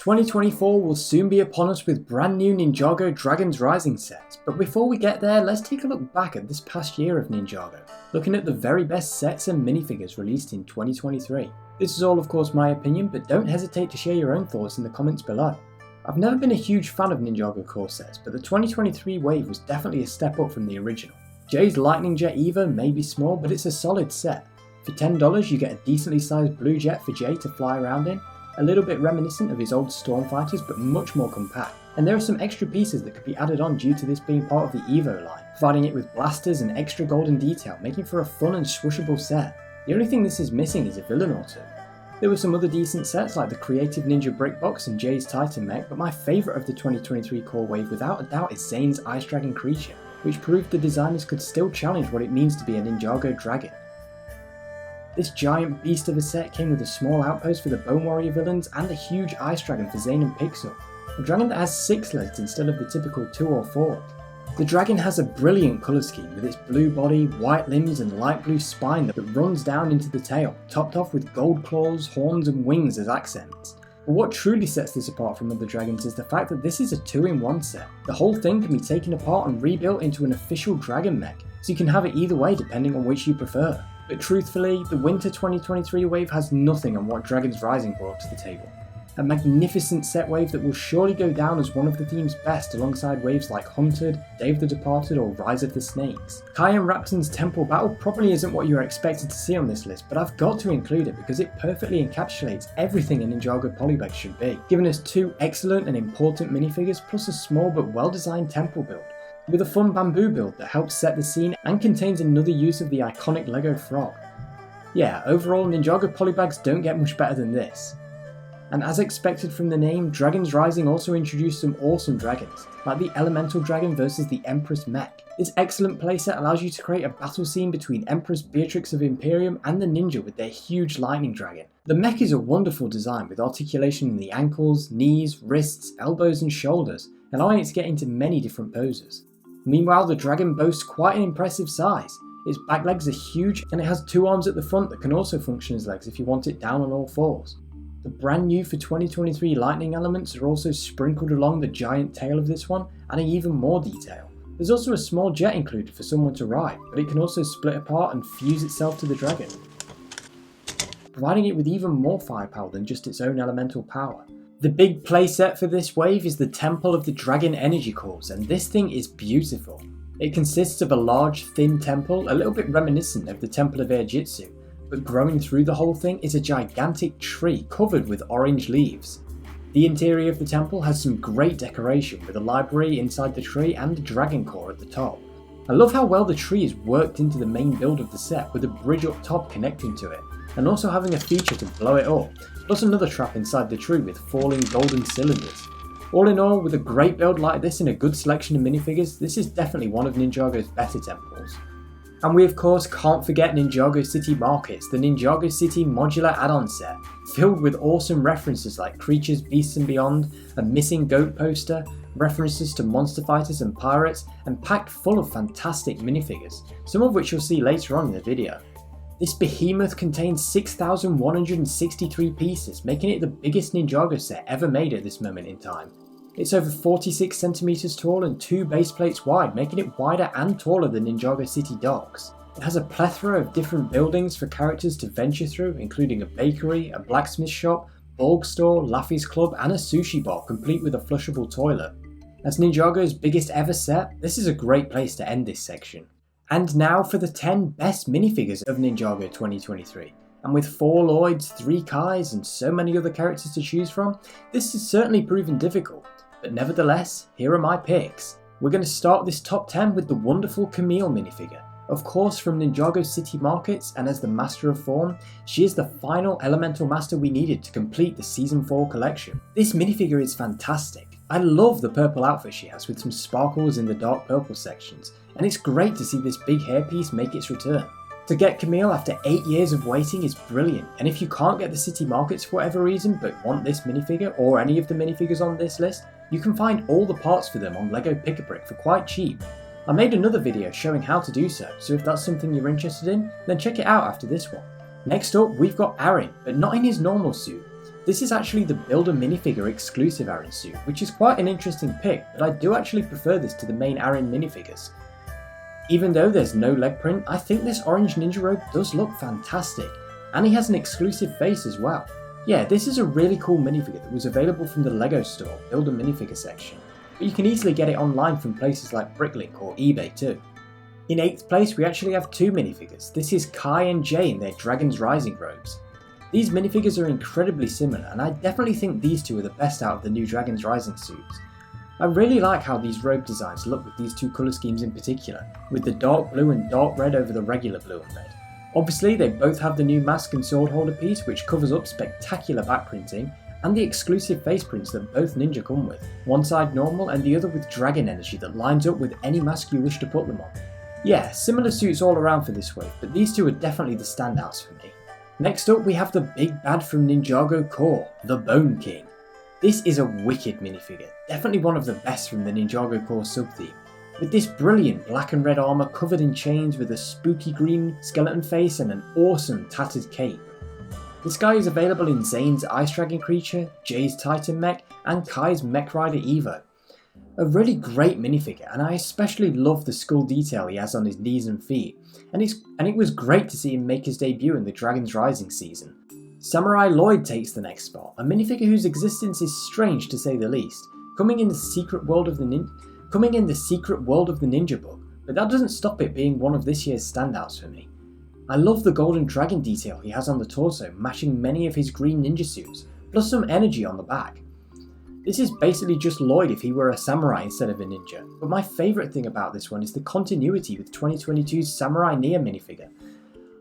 2024 will soon be upon us with brand new Ninjago Dragons Rising sets, but before we get there, let's take a look back at this past year of Ninjago, looking at the very best sets and minifigures released in 2023. This is all of course my opinion, but don't hesitate to share your own thoughts in the comments below. I've never been a huge fan of Ninjago core sets, but the 2023 wave was definitely a step up from the original. Jay's Lightning Jet Eva may be small, but it's a solid set. For $10 you get a decently sized blue jet for Jay to fly around in, a little bit reminiscent of his old Stormfighters but much more compact, and there are some extra pieces that could be added on due to this being part of the Evo line, providing it with blasters and extra golden detail, making for a fun and swooshable set. The only thing this is missing is a villain or two. There were some other decent sets like the Creative Ninja Brick Box and Jay's Titan Mech, but my favourite of the 2023 core wave without a doubt is Zane's Ice Dragon creature, which proved the designers could still challenge what it means to be a Ninjago dragon. This giant beast of a set came with a small outpost for the Bone Warrior villains and a huge ice dragon for Zane and Pixel, a dragon that has 6 legs instead of the typical 2 or 4. The dragon has a brilliant colour scheme with its blue body, white limbs and light blue spine that runs down into the tail, topped off with gold claws, horns and wings as accents. But what truly sets this apart from other dragons is the fact that this is a 2-in-1 set. The whole thing can be taken apart and rebuilt into an official dragon mech, so you can have it either way depending on which you prefer. But truthfully, the winter 2023 wave has nothing on what Dragons Rising brought to the table. A magnificent set wave that will surely go down as one of the theme's best alongside waves like Hunted, Day of the Departed or Rise of the Snakes. Kai and Rapton's Temple Battle probably isn't what you are expected to see on this list, but I've got to include it because it perfectly encapsulates everything a Ninjago polybag should be, giving us 2 excellent and important minifigures plus a small but well designed temple build, with a fun bamboo build that helps set the scene and contains another use of the iconic LEGO frog. Yeah, overall Ninjago polybags don't get much better than this. And as expected from the name, Dragons Rising also introduced some awesome dragons, like the Elemental Dragon versus the Empress Mech. This excellent playset allows you to create a battle scene between Empress Beatrix of Imperium and the ninja with their huge lightning dragon. The mech is a wonderful design with articulation in the ankles, knees, wrists, elbows and shoulders, allowing it to get into many different poses. Meanwhile, the dragon boasts quite an impressive size. Its back legs are huge and it has 2 arms at the front that can also function as legs if you want it down on all 4s. The brand new for 2023 lightning elements are also sprinkled along the giant tail of this one, adding even more detail. There's also a small jet included for someone to ride, but it can also split apart and fuse itself to the dragon, providing it with even more firepower than just its own elemental power. The big playset for this wave is the Temple of the Dragon Energy Cores, and this thing is beautiful. It consists of a large, thin temple, a little bit reminiscent of the Temple of Air Jitsu, but growing through the whole thing is a gigantic tree covered with orange leaves. The interior of the temple has some great decoration with a library inside the tree and a dragon core at the top. I love how well the tree is worked into the main build of the set with a bridge up top connecting to it, and also having a feature to blow it up, plus another trap inside the tree with falling golden cylinders. All in all, with a great build like this and a good selection of minifigures, this is definitely one of Ninjago's better temples. And we of course can't forget Ninjago City Markets, the Ninjago City modular add-on set, filled with awesome references like Creatures, Beasts and Beyond, a missing goat poster, references to monster fighters and pirates, and packed full of fantastic minifigures, some of which you'll see later on in the video. This behemoth contains 6,163 pieces, making it the biggest Ninjago set ever made at this moment in time. It's over 46 centimeters tall and 2 base plates wide, making it wider and taller than Ninjago City Docks. It has a plethora of different buildings for characters to venture through, including a bakery, a blacksmith shop, bulk store, Laffy's Club and a sushi bar complete with a flushable toilet. As Ninjago's biggest ever set, this is a great place to end this section. And now for the 10 best minifigures of Ninjago 2023. And with 4 Lloyds, 3 Kais and so many other characters to choose from, this has certainly proven difficult. But nevertheless, here are my picks. We're going to start this top 10 with the wonderful Camille minifigure. Of course from Ninjago City Markets, and as the Master of Form, she is the final elemental master we needed to complete the Season 4 collection. This minifigure is fantastic. I love the purple outfit she has with some sparkles in the dark purple sections, and it's great to see this big hairpiece make its return. To get Camille after 8 years of waiting is brilliant, and if you can't get the City Markets for whatever reason but want this minifigure or any of the minifigures on this list, you can find all the parts for them on LEGO Pick-a-Brick for quite cheap. I made another video showing how to do so if that's something you're interested in, then check it out after this one. Next up we've got Aaron, but not in his normal suit. This is actually the Builder minifigure exclusive Aaron suit, which is quite an interesting pick, but I do actually prefer this to the main Aaron minifigures. Even though there's no leg print, I think this orange ninja robe does look fantastic, and he has an exclusive face as well. Yeah, this is a really cool minifigure that was available from the LEGO store, Builder minifigure section, but you can easily get it online from places like Bricklink or eBay too. In 8th place we actually have two minifigures. This is Kai and Jay in their Dragon's Rising robes. These minifigures are incredibly similar, and I definitely think these two are the best out of the new Dragon's Rising suits. I really like how these robe designs look with these two colour schemes in particular, with the dark blue and dark red over the regular blue and red. Obviously they both have the new mask and sword holder piece which covers up spectacular back printing, and the exclusive face prints that both ninja come with, one side normal and the other with dragon energy that lines up with any mask you wish to put them on. Yeah, similar suits all around for this wave, but these two are definitely the standouts for me. Next up we have the big bad from Ninjago Core, the Bone King. This is a wicked minifigure, definitely one of the best from the Ninjago Core sub-theme, with this brilliant black and red armour covered in chains with a spooky green skeleton face and an awesome tattered cape. This guy is available in Zane's Ice Dragon creature, Jay's Titan mech, and Kai's Mech Rider Evo. A really great minifigure, and I especially love the skull detail he has on his knees and feet, and it was great to see him make his debut in the Dragon's Rising season. Samurai Lloyd takes the next spot, a minifigure whose existence is strange to say the least, coming in the secret world of the Ninja book, but that doesn't stop it being one of this year's standouts for me. I love the golden dragon detail he has on the torso, matching many of his green ninja suits, plus some energy on the back. This is basically just Lloyd if he were a samurai instead of a ninja, but my favourite thing about this one is the continuity with 2022's Samurai Nia minifigure.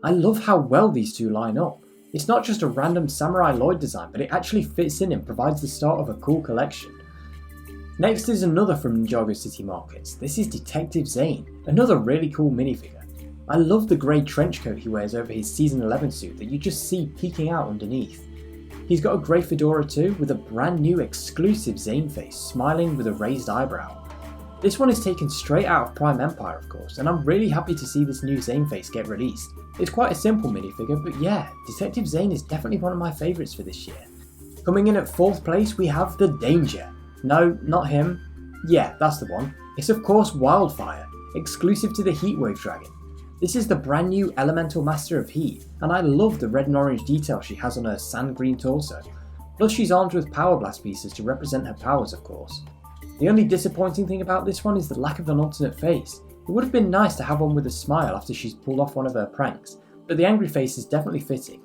I love how well these two line up. It's not just a random Samurai Lloyd design, but it actually fits in and provides the start of a cool collection. Next is another from Ninjago City Markets. This is Detective Zane, another really cool minifigure. I love the grey trench coat he wears over his Season 11 suit that you just see peeking out underneath. He's got a grey fedora too, with a brand new exclusive Zane face, smiling with a raised eyebrow. This one is taken straight out of Prime Empire of course, and I'm really happy to see this new Zane face get released. It's quite a simple minifigure, but yeah, Detective Zane is definitely one of my favourites for this year. Coming in at 4th place we have the Danger. No, not him. Yeah, that's the one. It's of course Wildfire, exclusive to the Heatwave Dragon. This is the brand new Elemental Master of Heat, and I love the red and orange detail she has on her sand green torso. Plus she's armed with Power Blast pieces to represent her powers of course. The only disappointing thing about this one is the lack of an alternate face. It would have been nice to have one with a smile after she's pulled off one of her pranks, but the angry face is definitely fitting.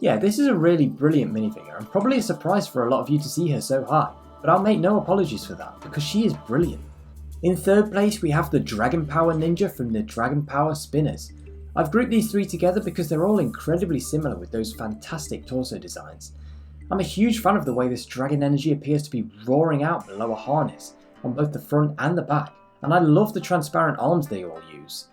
Yeah, this is a really brilliant minifigure, and probably a surprise for a lot of you to see her so high, but I'll make no apologies for that, because she is brilliant. In 3rd place we have the Dragon Power Ninja from the Dragon Power Spinners. I've grouped these three together because they're all incredibly similar with those fantastic torso designs. I'm a huge fan of the way this dragon energy appears to be roaring out below a harness, on both the front and the back, and I love the transparent arms they all use.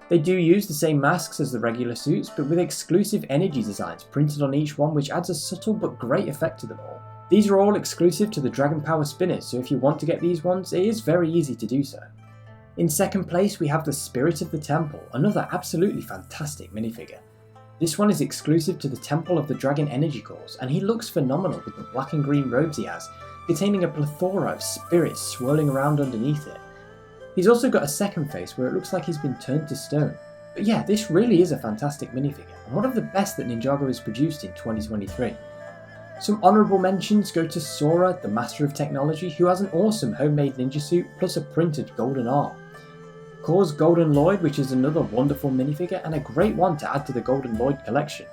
They do use the same masks as the regular suits, but with exclusive energy designs printed on each one which adds a subtle but great effect to them all. These are all exclusive to the Dragon Power Spinners, so if you want to get these ones, it is very easy to do so. In 2nd place we have the Spirit of the Temple, another absolutely fantastic minifigure. This one is exclusive to the Temple of the Dragon Energy Cores, and he looks phenomenal with the black and green robes he has, containing a plethora of spirits swirling around underneath it. He's also got a second face where it looks like he's been turned to stone. But yeah, this really is a fantastic minifigure, and one of the best that Ninjago has produced in 2023. Some honourable mentions go to Sora, the Master of Technology, who has an awesome homemade ninja suit plus a printed golden arm. Core's Golden Lloyd, which is another wonderful minifigure and a great one to add to the Golden Lloyd collection.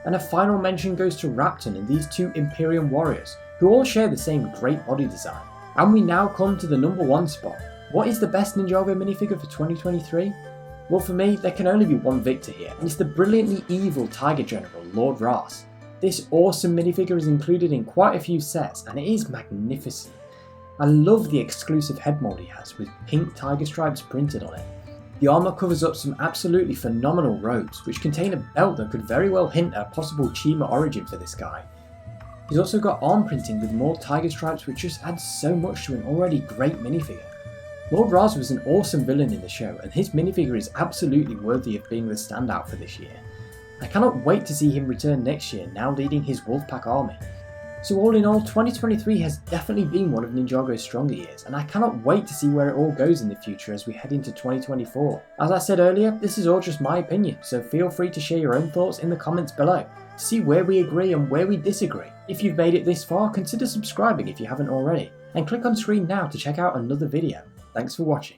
And a final mention goes to Rapton and these two Imperium Warriors, who all share the same great body design. And we now come to the number 1 spot. What is the best Ninjago minifigure for 2023? Well, for me, there can only be one victor here, and it's the brilliantly evil Tiger General, Lord Ras. This awesome minifigure is included in quite a few sets, and it is magnificent. I love the exclusive head mold he has, with pink tiger stripes printed on it. The armour covers up some absolutely phenomenal robes, which contain a belt that could very well hint at a possible Chima origin for this guy. He's also got arm printing with more tiger stripes, which just adds so much to an already great minifigure. Lord Ras was an awesome villain in the show, and his minifigure is absolutely worthy of being the standout for this year. I cannot wait to see him return next year, now leading his Wolfpack army. So all in all, 2023 has definitely been one of Ninjago's stronger years, and I cannot wait to see where it all goes in the future as we head into 2024. As I said earlier, this is all just my opinion, so feel free to share your own thoughts in the comments below, to see where we agree and where we disagree. If you've made it this far, consider subscribing if you haven't already, and click on screen now to check out another video. Thanks for watching.